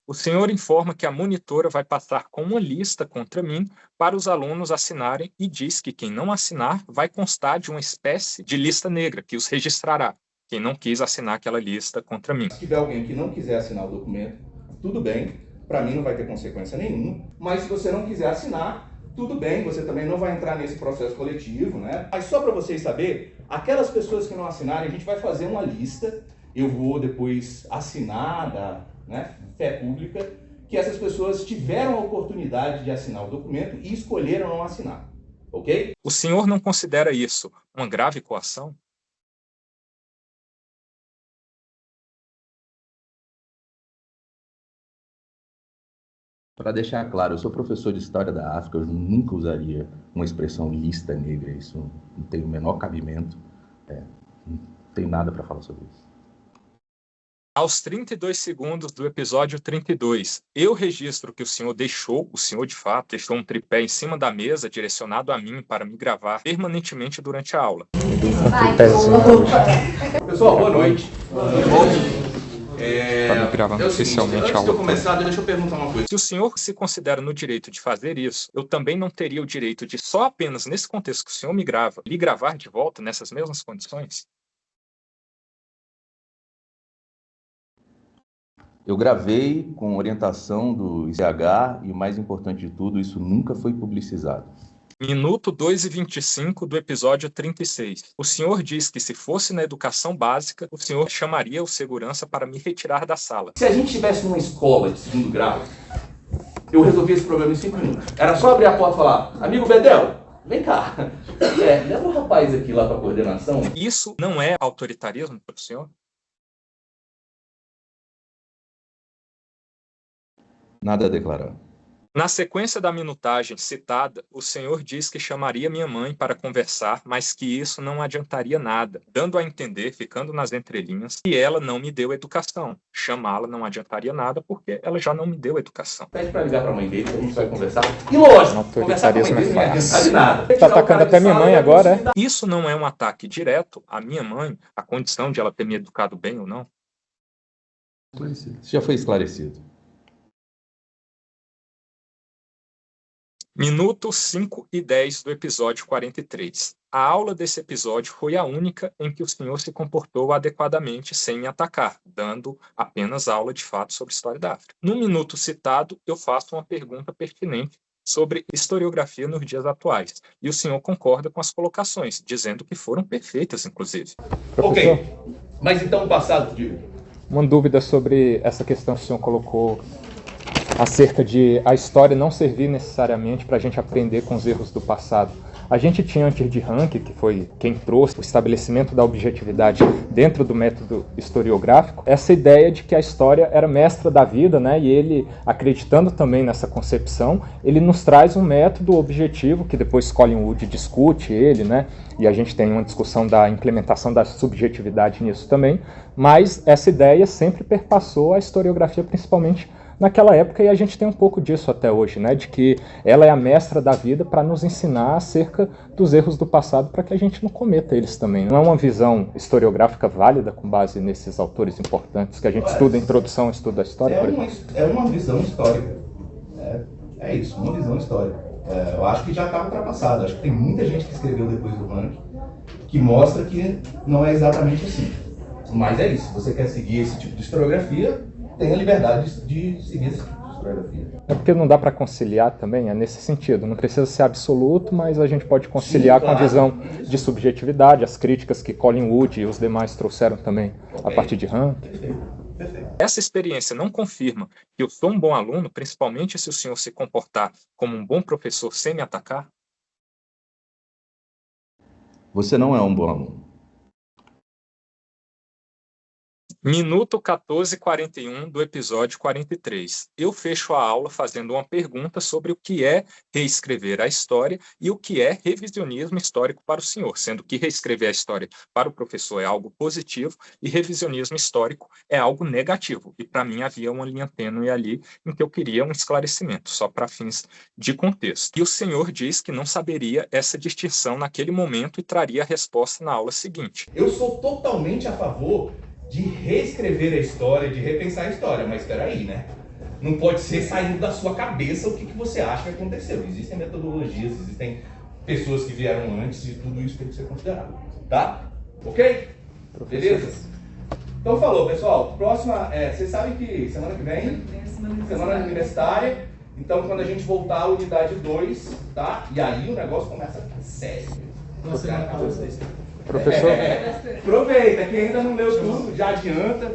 O senhor informa que a monitora vai passar com uma lista contra mim para os alunos assinarem e diz que quem não assinar vai constar de uma espécie de lista negra que os registrará. Quem não quis assinar aquela lista contra mim. Se tiver alguém que não quiser assinar o documento, tudo bem, para mim não vai ter consequência nenhuma, mas se você não quiser assinar, tudo bem, você também não vai entrar nesse processo coletivo, né? Mas só para vocês saberem, aquelas pessoas que não assinarem, a gente vai fazer uma lista, eu vou depois assinar da fé pública, que essas pessoas tiveram a oportunidade de assinar o documento e escolheram não assinar, ok? O senhor não considera isso uma grave coação? Para deixar claro, eu sou professor de História da África, eu nunca usaria uma expressão lista negra, isso não tem o menor cabimento, não tenho nada para falar sobre isso. Aos 32 segundos do episódio 32, eu registro que o senhor de fato, deixou um tripé em cima da mesa direcionado a mim para me gravar permanentemente durante a aula. Pessoal, boa noite. Para me gravar oficialmente a aula. Antes de eu começar, deixa eu perguntar uma coisa. Se o senhor se considera no direito de fazer isso, eu também não teria o direito de, só apenas nesse contexto que o senhor me grava, lhe gravar de volta nessas mesmas condições? Eu gravei com orientação do ICH e, o mais importante de tudo, isso nunca foi publicizado. Minuto 2:25 do episódio 36. O senhor diz que se fosse na educação básica, o senhor chamaria o segurança para me retirar da sala. Se a gente estivesse numa escola de segundo grau, eu resolvia esse problema em 5 minutos. Era só abrir a porta e falar, amigo Bedel, vem cá. Leva o rapaz aqui lá para a coordenação. Isso não é autoritarismo para o senhor? Nada a declarar. Na sequência da minutagem citada, o senhor diz que chamaria minha mãe para conversar, mas que isso não adiantaria nada, dando a entender, ficando nas entrelinhas, que ela não me deu educação. Chamá-la não adiantaria nada porque ela já não me deu educação. Pede para ligar para a mãe dele, que a gente vai conversar. E lógico, conversar com a mãe dele não ia adiantar de nada. Tá atacando até minha mãe agora, é? Isso não é um ataque direto à minha mãe, a condição de ela ter me educado bem ou não? Isso já foi esclarecido. Minuto 5:10 do episódio 43. A aula desse episódio foi a única em que o senhor se comportou adequadamente sem me atacar, dando apenas aula de fato sobre história da África. No minuto citado, eu faço uma pergunta pertinente sobre historiografia nos dias atuais, e o senhor concorda com as colocações, dizendo que foram perfeitas, inclusive. Professor, ok, mas então o passado, digo. uma dúvida sobre essa questão que o senhor colocou acerca de a história não servir necessariamente para a gente aprender com os erros do passado. A gente tinha antes de Ranke, que foi quem trouxe o estabelecimento da objetividade dentro do método historiográfico, essa ideia de que a história era mestra da vida, né? E ele, acreditando também nessa concepção, ele nos traz um método objetivo, que depois Colin Wood discute ele, né? E a gente tem uma discussão da implementação da subjetividade nisso também, mas essa ideia sempre perpassou a historiografia, principalmente naquela época, e a gente tem um pouco disso até hoje, né? De que ela é a mestra da vida para nos ensinar acerca dos erros do passado, para que a gente não cometa eles também. Não é uma visão historiográfica válida com base nesses autores importantes que a gente estuda em introdução ao estudo da história? É uma visão histórica. É isso, uma visão histórica. Eu acho que já está ultrapassado. Acho que tem muita gente que escreveu depois do Ranke que mostra que não é exatamente assim. Mas é isso. Se você quer seguir esse tipo de historiografia, tem a liberdade de seguir esse tipo de historiografia. É porque não dá para conciliar também, é nesse sentido. Não precisa ser absoluto, mas a gente pode conciliar. Sim, claro, com a visão de subjetividade, as críticas que Colin Wood e os demais trouxeram também a partir de Ranke. Perfeito. Essa experiência não confirma que eu sou um bom aluno, principalmente se o senhor se comportar como um bom professor sem me atacar? Você não é um bom aluno. Minuto 14:41 do episódio 43. Eu fecho a aula fazendo uma pergunta sobre o que é reescrever a história e o que é revisionismo histórico para o senhor, sendo que reescrever a história para o professor é algo positivo e revisionismo histórico é algo negativo. E para mim havia uma linha tênue ali em que eu queria um esclarecimento, só para fins de contexto. E o senhor diz que não saberia essa distinção naquele momento e traria a resposta na aula seguinte. Eu sou totalmente a favor de reescrever a história, de repensar a história, mas espera aí, né? Não pode ser saindo da sua cabeça o que você acha que aconteceu. Existem metodologias, existem pessoas que vieram antes e tudo isso tem que ser considerado. Tá? Ok? Beleza? Então falou, pessoal. Próxima, vocês sabem que semana que vem, semana universitária. Então quando a gente voltar à unidade 2, tá? E aí o negócio começa a ficar sério. Professor? Aproveita, quem ainda não leu tudo, já adianta.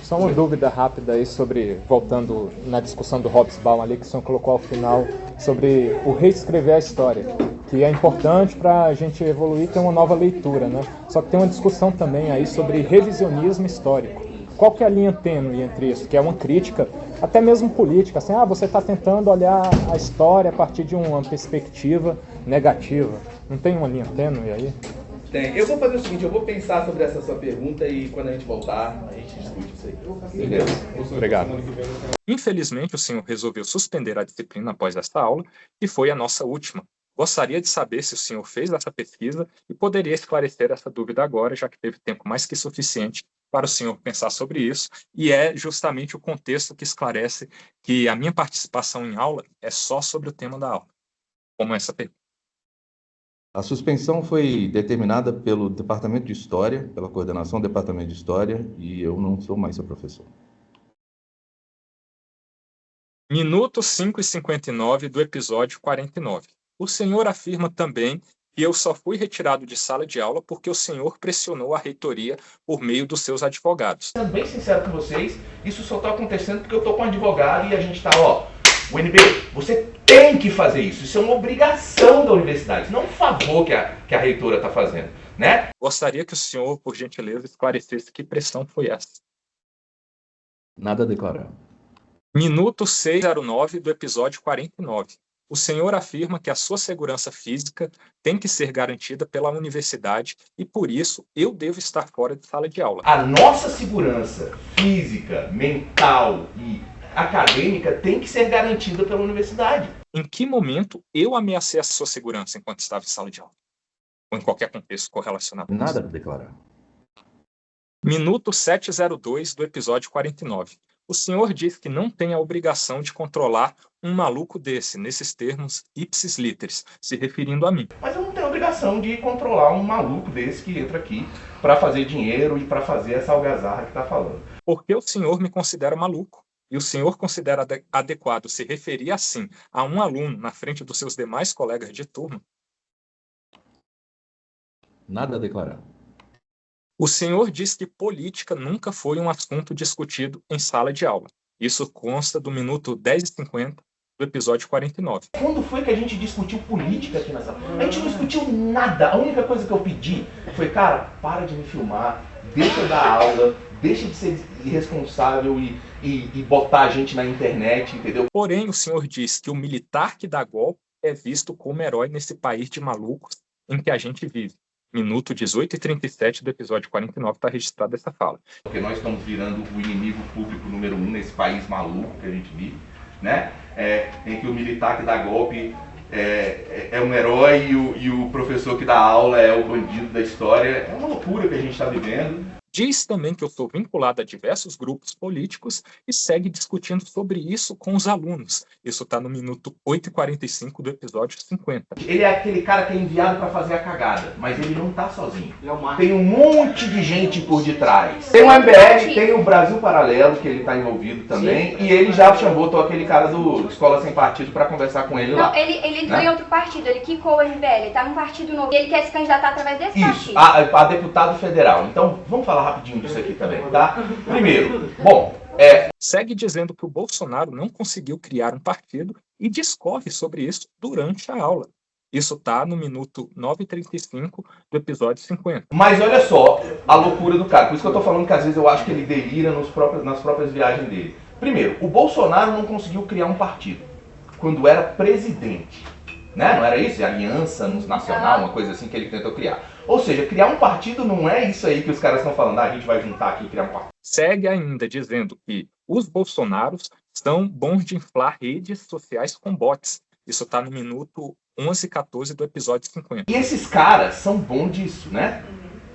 Só uma dúvida rápida aí sobre, voltando na discussão do Hobsbawm ali, que o senhor colocou ao final, sobre o reescrever a história, que é importante para a gente evoluir, ter uma nova leitura, né? Só que tem uma discussão também aí sobre revisionismo histórico. Qual que é a linha tênue entre isso? Que é uma crítica, até mesmo política, assim, você está tentando olhar a história a partir de uma perspectiva negativa. Não tem uma linha tênue aí? Tem. Eu vou fazer o seguinte, eu vou pensar sobre essa sua pergunta e quando a gente voltar, a gente discute isso aí. Beleza. Obrigado. Infelizmente, o senhor resolveu suspender a disciplina após esta aula, que foi a nossa última. Gostaria de saber se o senhor fez essa pesquisa e poderia esclarecer essa dúvida agora, já que teve tempo mais que suficiente para o senhor pensar sobre isso, e é justamente o contexto que esclarece que a minha participação em aula é só sobre o tema da aula, como essa pergunta. A suspensão foi determinada pelo Departamento de História, pela coordenação do Departamento de História, e eu não sou mais seu professor. Minuto 5:59 do episódio 49. O senhor afirma também que eu só fui retirado de sala de aula porque o senhor pressionou a reitoria por meio dos seus advogados. Sendo bem sincero com vocês, isso só está acontecendo porque eu estou com um advogado e a gente está, UNB, você tem que fazer isso. Isso é uma obrigação da universidade, não um favor que a reitora está fazendo, né? Gostaria que o senhor, por gentileza, esclarecesse que pressão foi essa. Nada a declarar. Minuto 6:09 do episódio 49. O senhor afirma que a sua segurança física tem que ser garantida pela universidade e, por isso, eu devo estar fora de sala de aula. A nossa segurança física, mental e acadêmica tem que ser garantida pela universidade. Em que momento eu ameacei a sua segurança enquanto estava em sala de aula? Ou em qualquer contexto correlacionado? Nada a declarar. Minuto 7:02 do episódio 49. O senhor diz que não tem a obrigação de controlar um maluco desse, nesses termos ipsis literis, se referindo a mim. Mas eu não tenho obrigação de controlar um maluco desse que entra aqui para fazer dinheiro e para fazer essa algazarra que está falando. Porque o senhor me considera maluco e o senhor considera adequado se referir assim a um aluno na frente dos seus demais colegas de turma? Nada a declarar. O senhor diz que política nunca foi um assunto discutido em sala de aula. Isso consta do minuto 10:50 do episódio 49. Quando foi que a gente discutiu política aqui nessa... A gente não discutiu nada. A única coisa que eu pedi foi, cara, para de me filmar, deixa eu dar aula, deixa de ser irresponsável e botar a gente na internet, entendeu? Porém, o senhor diz que o militar que dá golpe é visto como herói nesse país de malucos em que a gente vive. Minuto 18:37 do episódio 49 está registrada essa fala. Porque nós estamos virando o inimigo público número 1 nesse país maluco que a gente vive, né? Em que o militar que dá golpe é um herói e o professor que dá aula é o bandido da história. É uma loucura que a gente está vivendo. Diz também que eu sou vinculado a diversos grupos políticos e segue discutindo sobre isso com os alunos. Isso está no minuto 8:45 do episódio 50. Ele é aquele cara que é enviado para fazer a cagada, mas ele não está sozinho. Tem um monte de gente por detrás. Tem o MBL, tem o Brasil Paralelo, que ele está envolvido também, e ele já chamou aquele cara do Escola Sem Partido para conversar com ele lá. Não, ele entrou em outro partido, ele quicou o MBL, ele está num partido novo, e ele quer se candidatar através desse Isso, partido. a deputado federal. Então, vamos falar rapidinho disso aqui também, tá? Primeiro, Segue dizendo que o Bolsonaro não conseguiu criar um partido e discorre sobre isso durante a aula. Isso está no minuto 9:35 do episódio 50. Mas olha só a loucura do cara. Por isso que eu tô falando que às vezes eu acho que ele delira nas próprias viagens dele. Primeiro, o Bolsonaro não conseguiu criar um partido quando era presidente. Né? Não era isso? Aliança Nacional, uma coisa assim que ele tentou criar. Ou seja, criar um partido não é isso aí que os caras estão falando. A gente vai juntar aqui e criar um partido. Segue ainda dizendo que os bolsonaros são bons de inflar redes sociais com bots. Isso está no minuto 11:14 do episódio 50. E esses caras são bons disso, né?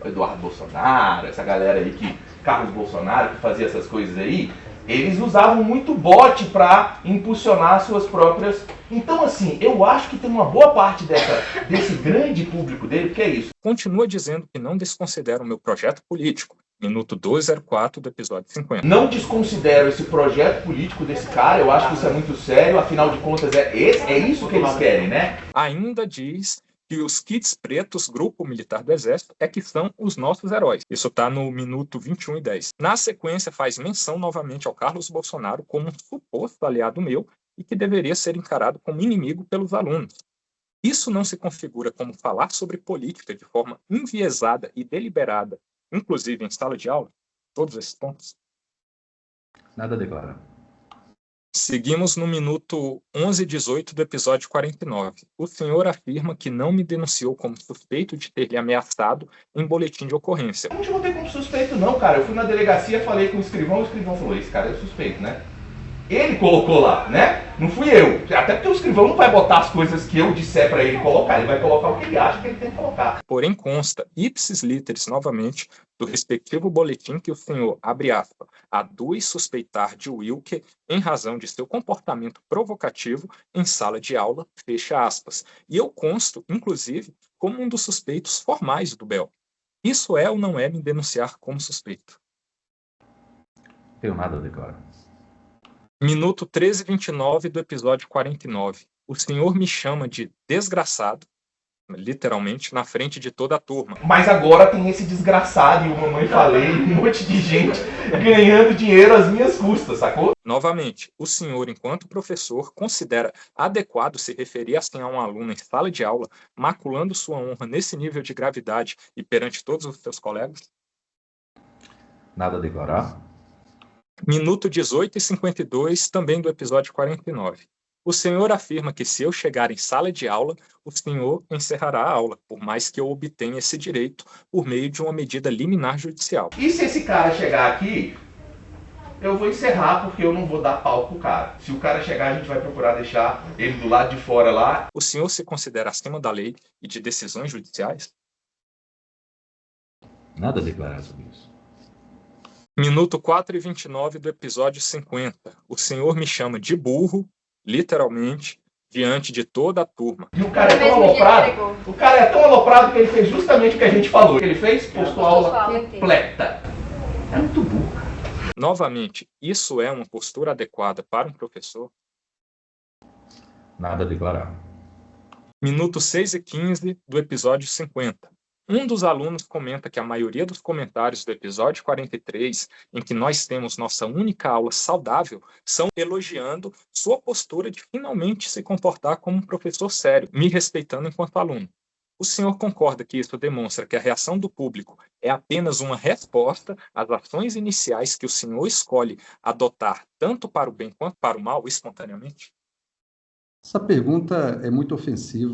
O Eduardo Bolsonaro, essa galera aí Carlos Bolsonaro, que fazia essas coisas aí, Eles usavam muito bot para impulsionar suas próprias... Então, assim, eu acho que tem uma boa parte desse grande público dele que é isso. Continua dizendo que não desconsidera o meu projeto político. Minuto 204 do episódio 50. Não desconsidero esse projeto político desse cara, eu acho que isso é muito sério, afinal de contas é isso que eles querem, né? Ainda diz que os kits pretos, grupo militar do Exército, é que são os nossos heróis. Isso está no minuto 21 e 10. Na sequência, faz menção novamente ao Carlos Bolsonaro como um suposto aliado meu e que deveria ser encarado como inimigo pelos alunos. Isso não se configura como falar sobre política de forma enviesada e deliberada, inclusive em sala de aula? Todos esses pontos. Nada a declarar. Seguimos no minuto 11 e 18 do episódio 49. O senhor afirma que não me denunciou como suspeito de ter lhe ameaçado em boletim de ocorrência. Eu não te botei como suspeito não, cara. Eu fui na delegacia, falei com o escrivão falou, esse cara é suspeito, né? Ele colocou lá, né? Não fui eu. Até porque o escrivão não vai botar as coisas que eu disser para ele colocar, ele vai colocar o que ele acha que ele tem que colocar. Porém consta, ipsis literis novamente, do respectivo boletim que o senhor, abre aspas, aduz suspeitar de Wilker em razão de seu comportamento provocativo em sala de aula, fecha aspas. E eu consto, inclusive, como um dos suspeitos formais do BEL. Isso é ou não é me denunciar como suspeito? Tenho nada a declarar. Minuto 13 e 29 do episódio 49. O senhor me chama de desgraçado, literalmente, na frente de toda a turma. Mas agora tem esse desgraçado, e o mamãe falei, um monte de gente ganhando dinheiro às minhas custas, sacou? Novamente, o senhor, enquanto professor, considera adequado se referir assim a um aluno em sala de aula, maculando sua honra nesse nível de gravidade e perante todos os seus colegas? Nada a declarar. Minuto 18 e 52, também do episódio 49. O senhor afirma que se eu chegar em sala de aula, o senhor encerrará a aula, por mais que eu obtenha esse direito por meio de uma medida liminar judicial. E se esse cara chegar aqui, eu vou encerrar porque eu não vou dar palco pro cara. Se o cara chegar, a gente vai procurar deixar ele do lado de fora lá. O senhor se considera acima da lei e de decisões judiciais? Nada a declarar sobre isso. Minuto 4 e 29 do episódio 50. O senhor me chama de burro, literalmente, diante de toda a turma. E o cara é tão aloprado, que ele fez justamente o que a gente falou. O que ele fez? Postou a aula completa. É muito burro. Novamente, isso é uma postura adequada para um professor? Nada a declarar. Minuto 6 e 15 do episódio 50. Um dos alunos comenta que a maioria dos comentários do episódio 43, em que nós temos nossa única aula saudável, são elogiando sua postura de finalmente se comportar como um professor sério, me respeitando enquanto aluno. O senhor concorda que isso demonstra que a reação do público é apenas uma resposta às ações iniciais que o senhor escolhe adotar tanto para o bem quanto para o mal, espontaneamente? Essa pergunta é muito ofensiva